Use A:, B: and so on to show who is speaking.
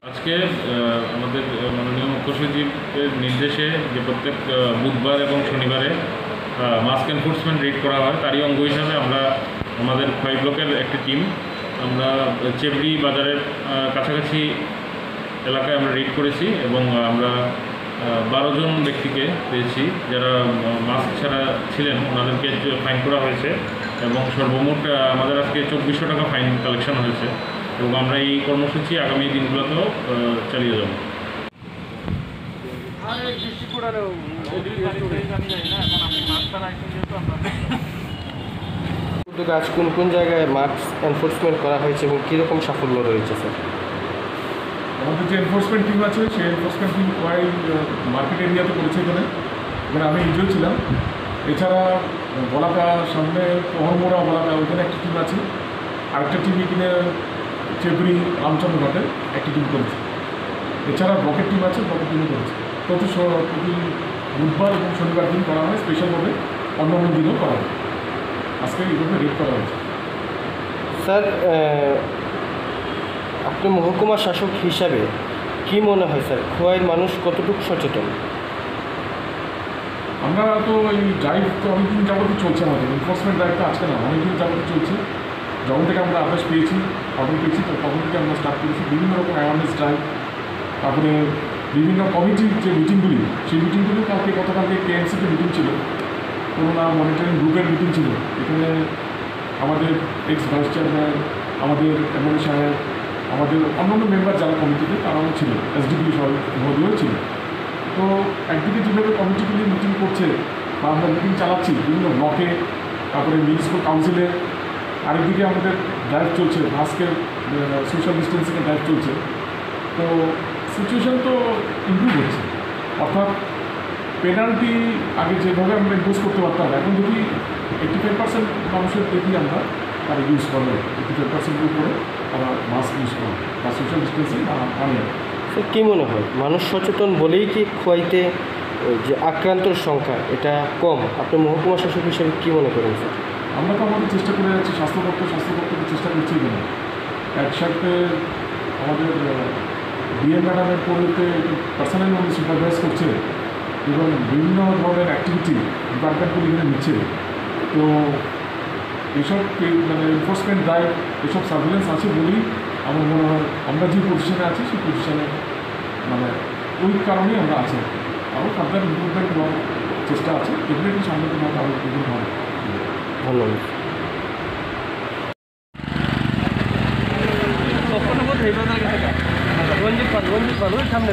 A: আজকে আমাদের মাননীয় মুখ্য সচিবের নির্দেশে যে প্রত্যেক বুধবার এবং শনিবারে মাস্ক এনফোর্সমেন্ট রেড করা হয়, তারই অঙ্গ হিসাবে আমরা আমাদের খোয়াই ব্লকের একটি টিম আমরা চেবড়ি বাজারের কাছাকাছি এলাকায় আমরা রেড করেছি এবং আমরা 12 জন ব্যক্তিকে পেয়েছি যারা মাস্ক ছাড়া ছিলেন, ওনাদেরকে ফাইন করা হয়েছে এবং সর্বমোট আমাদের আজকে 2400 টাকা ফাইন কালেকশন হয়েছে এবং আমরা এই কর্মসূচি আগামী দিনগুলোতেও চালিয়ে যাব।
B: আজ কোন কোন জায়গায় মাস্ক এনফোর্সমেন্ট করা হয়েছে এবং কীরকম সাফল্য রয়েছে স্যার?
C: আমাদের যে এনফোর্সমেন্ট টিম আছে সেই এনফোর্সমেন্ট টিম খোয়াই মার্কেট এরিয়াতে করেছে। এখানে আমি নিজেও ছিলাম। এছাড়া বলাকা সামনে অহরমোড়া বলাকা ওইখানে একটা টিম আছে, আরেকটা টিম এখানে চেবড়ি রামচন্দ্র ঘাটে একটি টিম করেছে। এছাড়া ব্লকের টিম আছে, ব্লকের টিমও করেছে। প্রতি বুধবার এবং শনিবার দিন করা হয়, স্পেশালভাবে অন্য অন্য দিনও করা হয়। আজকে এইভাবে রেড করা হয়েছে।
B: স্যার, আপনি মহকুমা শাসক হিসাবে কি মনে হয় স্যার, খোয়াইয়ের মানুষ কতটুকু সচেতন?
C: আমরা তো এই ড্রাইভ তো অনেকদিন যাবতই চলছে, আমাদের এনফোর্সমেন্ট ড্রাইভ তো আজকে না, অনেকদিন যাবতই চলছে। যখন থেকে আমরা আদেশ পেয়েছি, খবর পেয়েছি, তো তখন থেকে আমরা স্টার্ট করেছি বিভিন্ন রকম অ্যাওয়ারনেস ড্রাইভ। তারপরে বিভিন্ন কমিটির যে মিটিংগুলি, সেই মিটিংগুলি গতকালকে কেএমসিতে মিটিং ছিল, করোনা মনিটরিং গ্রুপের মিটিং ছিল। এখানে আমাদের এক্স ভাইস চেয়ারম্যান, আমাদের এমএলএ সাহেব, আমাদের অন্যান্য মেম্বার যারা কমিটিতে তারাও ছিল, এসডিপি মহোদয়ও ছিল। তো একদিকে যেভাবে কমিটিগুলি মিটিং করছে বা আমরা মিটিং চালাচ্ছি বিভিন্ন ব্লকে, তারপরে মিউনিসিপ্যাল কাউন্সিলে, আরেকদিকে আমাদের ড্রাইভ চলছে, মাস্কের সোশ্যাল ডিস্টেন্সিংয়ের ড্রাইভ চলছে। তো সিচুয়েশান তো ইমপ্রুভ হচ্ছে। অর্থাৎ পেনাল্টি আগে যেভাবে আমরা ইম্পোজ করতে পারতাম, এখন যদি 85% মানুষের দেখি আমরা তারা ইউজ করে, 85% উপরে তারা মাস্ক ইউজ করে বা সোশ্যাল ডিস্টেন্সিং মানে।
B: স্যার, কী মনে হয় মানুষ সচেতন বলেই কি খোয়াইতে যে আক্রান্তর সংখ্যা এটা কম? আপনি মহকুমা শাসক হিসেবে কী মনে করেন স্যার?
C: আমরা তো আমাদের চেষ্টা করে যাচ্ছি, স্বাস্থ্য দপ্তর চেষ্টা করছি কিনা। একসাথে আমাদের ডিএম ম্যাডামের পরিতে পার্সোনালি উনি সুপারভাইজ করছে এবং বিভিন্ন ধরনের অ্যাক্টিভিটি ডিপার্টমেন্টগুলি এখানে নিচ্ছে। তো এইসব মানে এনফোর্সমেন্ট ড্রাইভ, এসব সার্ভিলেন্স আছে বলেই আমার মনে হয় আমরা যে পজিশনে আছি সেই পজিশনে মানে ওই কারণেই আমরা আছি। আরও ফার্দার ইম্প্রুভমেন্ট হওয়ার চেষ্টা আছে, ডেফিনেটলি সামনে তোমার আরও ইম্প্রুভ হবে।
B: ধন্যবাদ। রঞ্জিত পাল সামনে